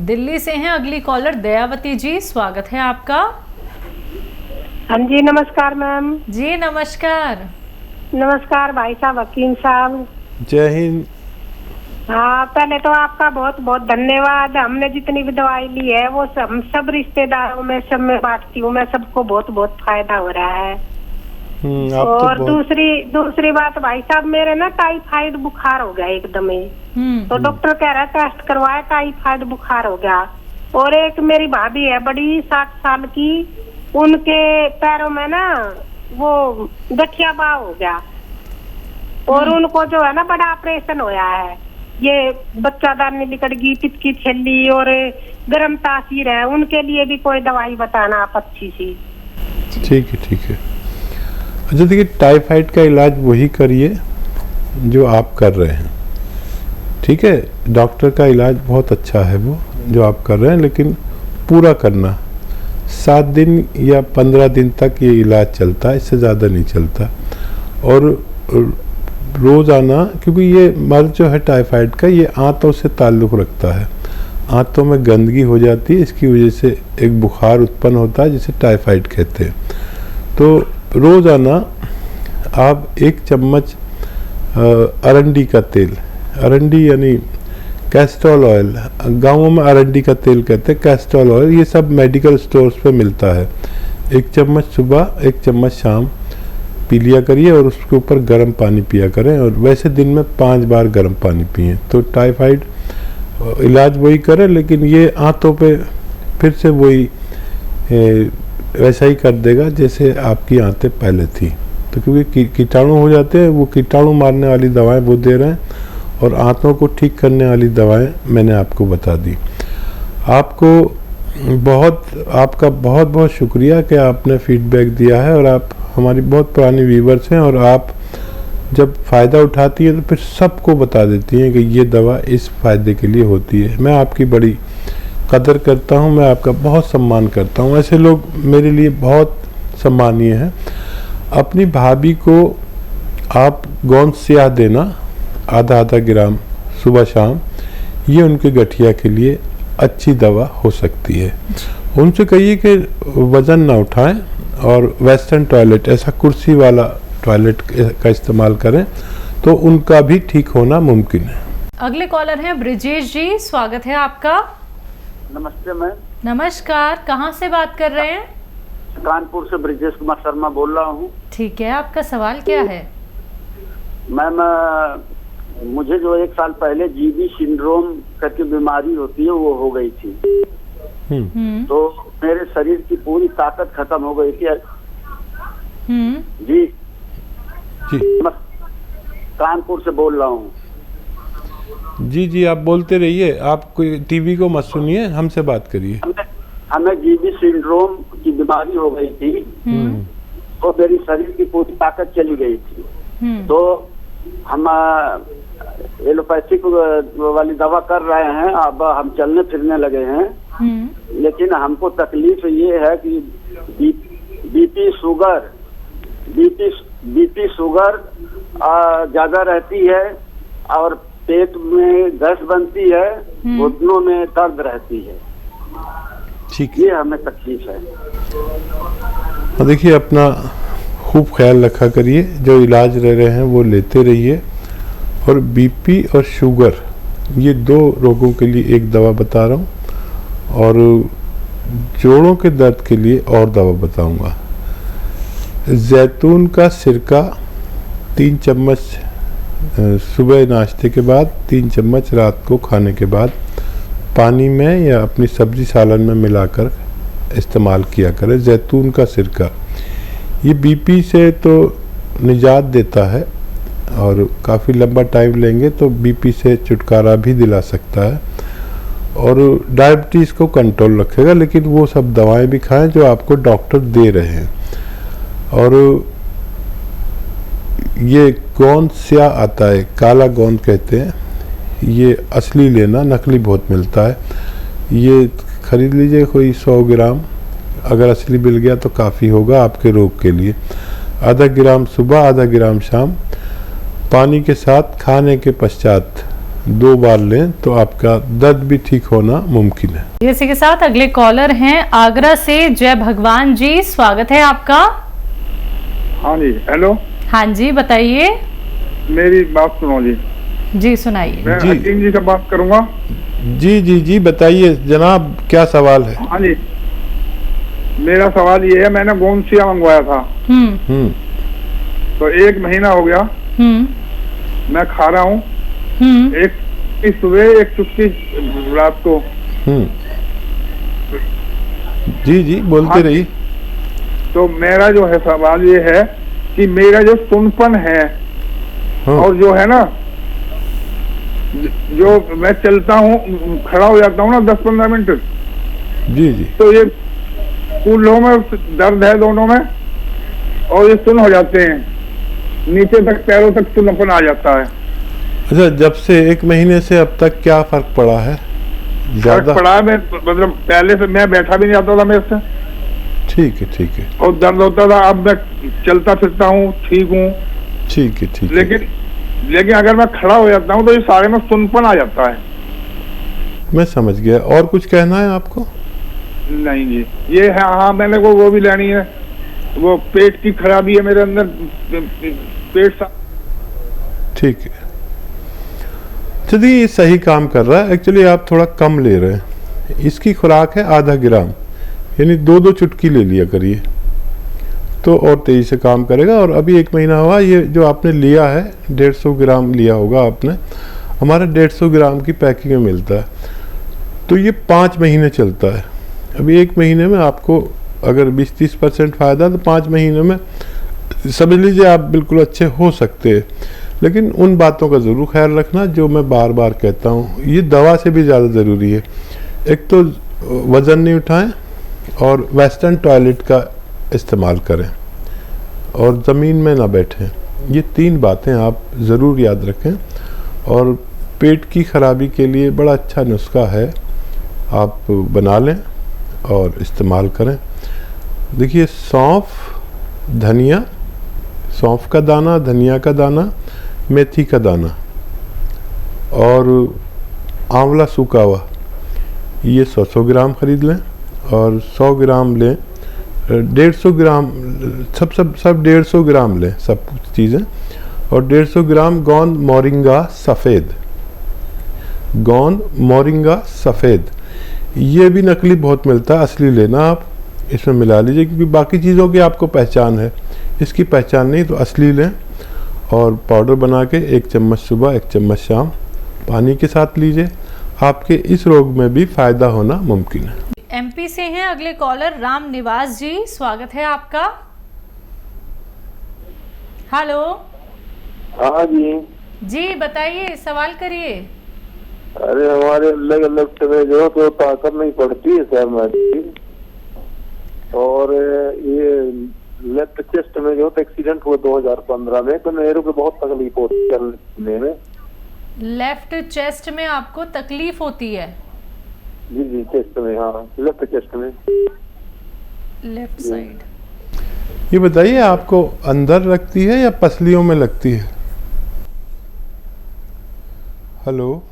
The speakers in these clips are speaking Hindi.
दिल्ली से हैं अगली कॉलर दयावती जी, स्वागत है आपका। हाँ जी, नमस्कार मैम। जी नमस्कार। नमस्कार भाई साहब, हकीम साहब। जय हिंद। हाँ, पहले तो आपका बहुत बहुत धन्यवाद। हमने जितनी भी दवाई ली है वो सब रिश्तेदारों में सब में बांटती हूँ मैं, सबको बहुत बहुत फायदा हो रहा है। और दूसरी बात भाई साहब, मेरे ना टाइफाइड बुखार हो गया एकदम ही। तो डॉक्टर कह रहा है टेस्ट करवाए, टाइफाइड बुखार हो गया। और एक मेरी भाभी है बड़ी 60 साल की, उनके पैरों में ना वो गठिया बाव हो गया और उनको जो है ना बड़ा ऑपरेशन होया है। ये बच्चादानी निकल गई, पित्त की थैली और गर्म तासीर है। उनके लिए भी कोई दवाई बताना आप अच्छी सी। ठीक है ठीक है। अच्छा देखिए, टाइफाइड का इलाज वही करिए जो आप कर रहे हैं, ठीक है। डॉक्टर का इलाज बहुत अच्छा है वो जो आप कर रहे हैं, लेकिन पूरा करना। 7 दिन या 15 दिन तक ये इलाज चलता है, इससे ज़्यादा नहीं चलता। और रोज़ाना, क्योंकि ये मर्ज जो है टाइफाइड का, ये आंतों से ताल्लुक़ रखता है। आंतों में गंदगी हो जाती है, इसकी वजह से एक बुखार उत्पन्न होता है जिसे टाइफाइड कहते हैं। तो रोज़ाना आप 1 चम्मच अरंडी का तेल, अरंडी यानी कैस्ट्रॉल ऑयल, गाँवों में अरंडी का तेल कहते हैं, कैस्ट्रॉल ऑयल, ये सब मेडिकल स्टोर्स पे मिलता है। 1 चम्मच सुबह, 1 चम्मच शाम पी लिया करिए और उसके ऊपर गर्म पानी पिया करें। और वैसे दिन में 5 बार गर्म पानी पिए। तो टाइफाइड इलाज वही करें, लेकिन ये आंतों पे फिर से वही वैसा ही कर देगा जैसे आपकी आंतें पहले थी। तो क्योंकि कीटाणु हो जाते हैं, वो कीटाणु मारने वाली दवाएं वो दे रहे हैं और आंतों को ठीक करने वाली दवाएं मैंने आपको बता दी। आपका बहुत बहुत शुक्रिया कि आपने फीडबैक दिया है। और आप हमारी बहुत पुरानी व्यूवर्स हैं और आप जब फ़ायदा उठाती हैं तो फिर सबको बता देती हैं कि ये दवा इस फ़ायदे के लिए होती है। मैं आपकी बड़ी कदर करता हूँ, मैं आपका बहुत सम्मान करता हूँ। ऐसे लोग मेरे लिए बहुत सम्मानीय हैं। अपनी भाभी को आप गोंद स्याह देना, आधा ग्राम सुबह शाम, ये उनके गठिया के लिए अच्छी दवा हो सकती है। उनसे कहिए कि वज़न ना उठाएं और वेस्टर्न टॉयलेट, ऐसा कुर्सी वाला टॉयलेट का इस्तेमाल करें, तो उनका भी ठीक होना मुमकिन है। अगले कॉलर हैं ब्रिजेश जी, स्वागत है आपका। नमस्ते मैम। नमस्कार, कहाँ से बात कर रहे हैं? कानपुर से ब्रिजेश कुमार शर्मा बोल रहा हूँ। ठीक है, आपका सवाल क्या है? मैम, मुझे जो 1 साल पहले जीबी सिंड्रोम करके बीमारी होती है वो हो गई थी। तो मेरे शरीर की पूरी ताकत खत्म हो गई थी। जी कानपुर से बोल रहा हूँ। जी आप बोलते रहिए, आप कोई टीवी को मत सुनिए, हमसे बात करिए। हमें जीबी सिंड्रोम की बीमारी हो गई थी, तो मेरी शरीर की पूरी ताकत चली गई थी। तो हम एलोपैथिक वाली दवा कर रहे हैं, अब हम चलने फिरने लगे हैं। लेकिन हमको तकलीफ ये है कि बीपी शुगर ज्यादा रहती है और पेट में गैस बनती है, घुटनों में दर्द रहती है। ठीक, ये हमें तकलीफ है। देखिए, अपना खूब ख्याल रखा करिए, जो इलाज रह रहे हैं वो लेते रहिए। और बीपी और शुगर, ये 2 रोगों के लिए एक दवा बता रहा हूँ, और जोड़ों के दर्द के लिए और दवा बताऊंगा। जैतून का सिरका 3 चम्मच सुबह नाश्ते के बाद, 3 चम्मच रात को खाने के बाद पानी में या अपनी सब्जी सालन में मिलाकर इस्तेमाल किया करें। जैतून का सिरका ये बीपी से तो निजात देता है और काफ़ी लंबा टाइम लेंगे तो बीपी से छुटकारा भी दिला सकता है और डायबिटीज़ को कंट्रोल रखेगा। लेकिन वो सब दवाएं भी खाएं जो आपको डॉक्टर दे रहे हैं। और ये गोंद स्याह आता है, काला गोंद कहते हैं, ये असली लेना, नकली बहुत मिलता है। ये खरीद लीजिए कोई 100 ग्राम, अगर असली मिल गया तो काफ़ी होगा आपके रोग के लिए। आधा ग्राम सुबह, आधा ग्राम शाम, पानी के साथ खाने के पश्चात 2 बार लें तो आपका दर्द भी ठीक होना मुमकिन है। इसी के साथ अगले कॉलर हैं आगरा से जय भगवान जी, स्वागत है आपका। हाँ जी, हेलो। हाँ जी, बताइए। मेरी बात सुनो जी। जी सुनाइए। मैं जी। हकीम जी से बात करूंगा। जी जी जी, बताइए जनाब, क्या सवाल है? हाँ जी, मेरा सवाल ये है, मैंने गोंसिया मंगवाया था। हम्म तो 1 महीना हो गया, मैं खा रहा हूँ। एक चुटकी सुबह, एक चुटकी रात को। जी जी, बोलते हाँ। रहिए। तो मेरा जो है सवाल ये है कि मेरा जो सुनपन है, हाँ। और जो है ना, जो मैं चलता हूँ, खड़ा हो जाता हूँ ना 10-15 मिनट, जी जी। तो ये कूल्हों में दर्द है दोनों में, और ये सुन हो जाते हैं, नीचे तक पैरों तक सुनपन आ जाता है। अच्छा, जब से 1 महीने से अब तक क्या फर्क पड़ा है? फर्क ज्यादा? पड़ा है, मैं मतलब पहले से मैं बैठा भी नहीं आता था मेरे से, ठीक है ठीक है और दर्द होता था। अब मैं चलता फिरता हूँ, ठीक हूँ। ठीक है ठीक है। लेकिन अगर मैं खड़ा हो जाता हूँ तो ये सारे में सुनपन आ जाता है। मैं समझ गया। और कुछ कहना है आपको? नहीं जी, ये है। हाँ, मैंने वो भी लेनी है, वो पेट की खराबी है मेरे अंदर, पेट सा। ठीक है, चलिए, ये सही काम कर रहा है। एक्चुअली आप थोड़ा कम ले रहे हैं। इसकी खुराक है आधा ग्राम, यानी 2-2 चुटकी ले लिया करिए तो और तेजी से काम करेगा। और अभी 1 महीना हुआ, ये जो आपने लिया है 150 ग्राम लिया होगा आपने, हमारा 150 ग्राम की पैकिंग में मिलता है, तो ये 5 महीने चलता है। अभी 1 महीने में आपको अगर 20-30% फ़ायदा, तो 5 महीने में समझ लीजिए आप बिल्कुल अच्छे हो सकते हैं। लेकिन उन बातों का ज़रूर ख्याल रखना जो मैं बार बार कहता हूँ, ये दवा से भी ज़्यादा ज़रूरी है। एक तो वज़न नहीं उठाएं, और वेस्टर्न टॉयलेट का इस्तेमाल करें, और ज़मीन में ना बैठें। ये 3 बातें आप ज़रूर याद रखें। और पेट की खराबी के लिए बड़ा अच्छा नुस्खा है, आप बना लें और इस्तेमाल करें। देखिए, सौंफ, धनिया, सौंफ का दाना, धनिया का दाना, मेथी का दाना और आंवला सूखा हुआ, ये 100 ग्राम खरीद लें। और 100 ग्राम लें, 150 ग्राम, सब 150 ग्राम लें, सब चीज़ें। और 150 ग्राम गोंद मोरिंगा सफ़ेद, गोंद मोरिंगा सफ़ेद, ये भी नकली बहुत मिलता है, असली लेना आप। इसमें मिला लीजिए, क्योंकि बाकी चीज़ों की आपको पहचान है, इसकी पहचान नहीं, तो असली लें। और पाउडर बना के 1 चम्मच सुबह, 1 चम्मच शाम पानी के साथ लीजिए। आपके इस रोग में भी फ़ायदा होना मुमकिन है। एमपी से हैं अगले कॉलर राम निवास जी, स्वागत है आपका। हेलो। हाँ जी। जी बताइए, सवाल करिए। अरे हमारे लेफ्ट में जो तो ताकत नहीं पड़ती है सर मेरी, और ये लेफ्ट चेस्ट में जो एक्सीडेंट हुआ 2015 में, तो मेरे को बहुत तकलीफ होती है चलने में। लेफ्ट चेस्ट में आपको तकलीफ होती है? जी जी, चेस्ट में। हाँ, लेफ्ट चेस्ट में, लेफ्ट साइड। ये बताइए, आपको अंदर लगती है या पसलियों में लगती है? हेलो।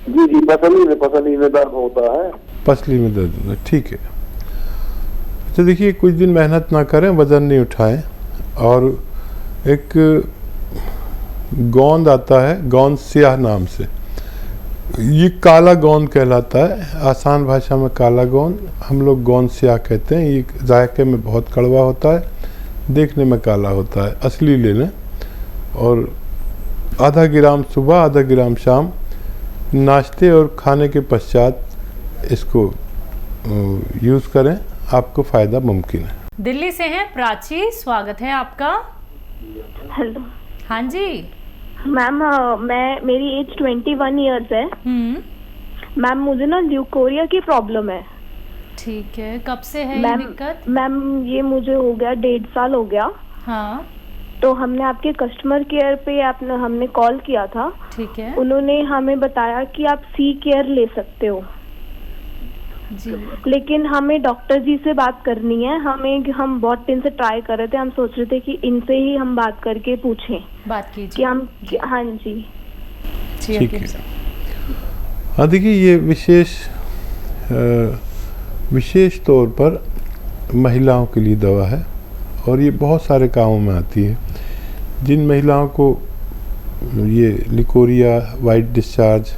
जी जी, पसली में दर्द होता है। पसली में दर्द होता है, ठीक है। अच्छा देखिए, कुछ दिन मेहनत ना करें, वज़न नहीं उठाएं, और एक गोंद आता है, गोंद स्याह नाम से, ये काला गोंद कहलाता है, आसान भाषा में काला गोंद, हम लोग गोंद स्याह कहते हैं। ये जायके में बहुत कड़वा होता है, देखने में काला होता है, असली ले लें। और आधा ग्राम सुबह, आधा ग्राम शाम, नाश्ते और खाने के पश्चात इसको यूज़ करें, आपको फ़ायदा मुमकिन है। दिल्ली से हैं प्राची, स्वागत है आपका। हेलो। हाँ जी मैम, मेरी एज 21 इयर्स है। मैम, मुझे ना ल्यूकोरिया की प्रॉब्लम है। ठीक है, कब से है ये मैम दिक्कत? मैम, ये मुझे हो गया 1.5 साल हो गया। हाँ, तो हमने आपके कस्टमर केयर पे हमने कॉल किया था। ठीक है उन्होंने हमें बताया कि आप सी केयर ले सकते हो, जी। लेकिन हमें डॉक्टर जी से बात करनी है। हम बहुत दिन से ट्राई कर रहे थे, हम सोच रहे थे कि इनसे ही हम बात करके पूछें बात कि कीजिए। हम। हाँ जी। जी, ठीक हकीम है। साहब। हाँ देखिए, ये विशेष तौर पर महिलाओं के लिए दवा है और ये बहुत सारे कामों में आती है। जिन महिलाओं को ये लिकोरिया, वाइट डिस्चार्ज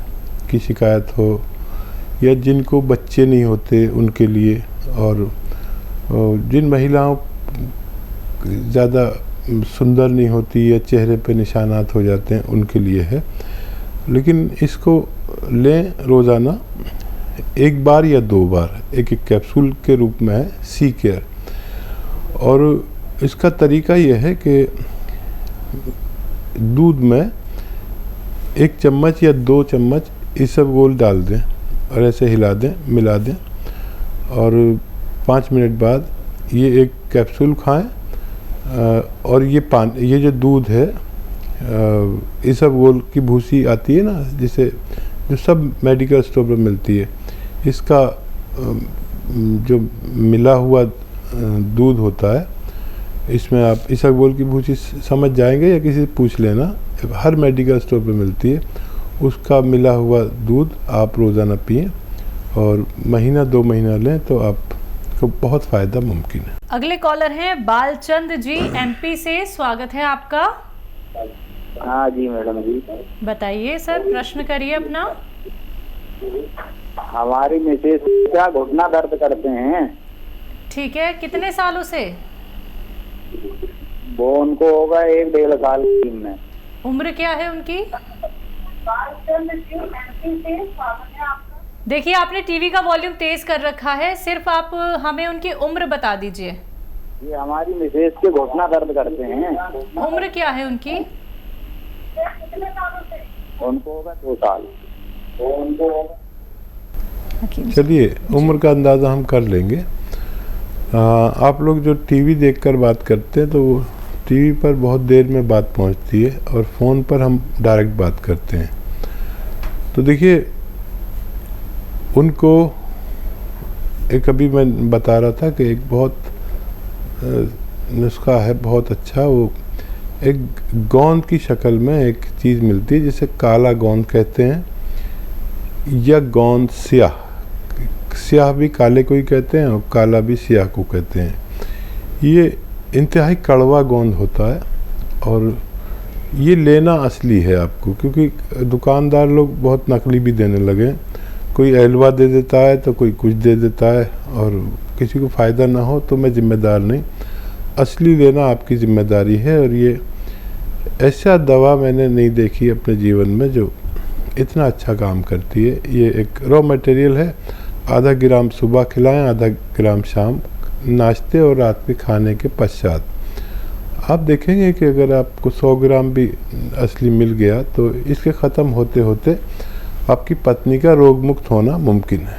की शिकायत हो, या जिनको बच्चे नहीं होते उनके लिए, और जिन महिलाओं ज़्यादा सुंदर नहीं होती या चेहरे पे निशानात हो जाते हैं, उनके लिए है। लेकिन इसको लें रोज़ाना 1 बार या 2 बार, एक कैप्सूल के रूप में है सी केयर। और इसका तरीका यह है कि दूध में 1 चम्मच या 2 चम्मच इसबगोल डाल दें और ऐसे हिला दें, मिला दें, और 5 मिनट बाद ये एक कैप्सूल खाएं। और ये जो दूध है, इसबगोल की भूसी आती है ना, जिसे जो सब मेडिकल स्टोर पर मिलती है, इसका जो मिला हुआ दूध होता है, इसमें आप इसबगोल की भूसी समझ जाएंगे या किसी से पूछ लेना, हर मेडिकल स्टोर पर मिलती है। उसका मिला हुआ दूध आप रोज़ाना पिएं और महीना 2 महीना लें तो आपको बहुत फ़ायदा मुमकिन है। अगले कॉलर हैं बालचंद जी, एमपी से। स्वागत है आपका। हाँ जी मैडम जी, बताइए सर, प्रश्न करिए अपना। हमारी मिसेज क्या घुटना दर्द करते हैं। ठीक है, कितने सालों से? वो उनको होगा 1-1.5 साल में। उम्र क्या है उनकी? देखिए, आपने टीवी का वॉल्यूम तेज कर रखा है, सिर्फ आप हमें उनकी उम्र बता दीजिए। ये हमारी मिसेज के घुटना दर्द करते हैं। उम्र क्या है उनकी? उनको होगा 2 साल। उनको चलिए, उम्र का अंदाज़ा हम कर लेंगे। आप लोग जो टीवी देखकर बात करते हैं, तो वो टीवी पर बहुत देर में बात पहुंचती है और फ़ोन पर हम डायरेक्ट बात करते हैं। तो देखिए, उनको एक अभी मैं बता रहा था कि एक बहुत नुस्खा है बहुत अच्छा। वो एक गोंद की शक्ल में एक चीज़ मिलती है जिसे काला गोंद कहते हैं, या गोंद स्याह। स्याह भी काले को ही कहते हैं और काला भी स्याह को कहते हैं। ये इंतहाई कड़वा गोंद होता है और ये लेना असली है आपको, क्योंकि दुकानदार लोग बहुत नकली भी देने लगे। कोई एलवा दे देता है तो कोई कुछ दे देता है, और किसी को फ़ायदा ना हो तो मैं ज़िम्मेदार नहीं। असली लेना आपकी ज़िम्मेदारी है। और ये ऐसा दवा मैंने नहीं देखी अपने जीवन में जो इतना अच्छा काम करती है। ये एक रॉ मटेरियल है। आधा ग्राम सुबह खिलाएं, आधा ग्राम शाम, नाश्ते और रात में खाने के पश्चात। आप देखेंगे कि अगर आपको 100 ग्राम भी असली मिल गया तो इसके ख़त्म होते होते आपकी पत्नी का रोग मुक्त होना मुमकिन है।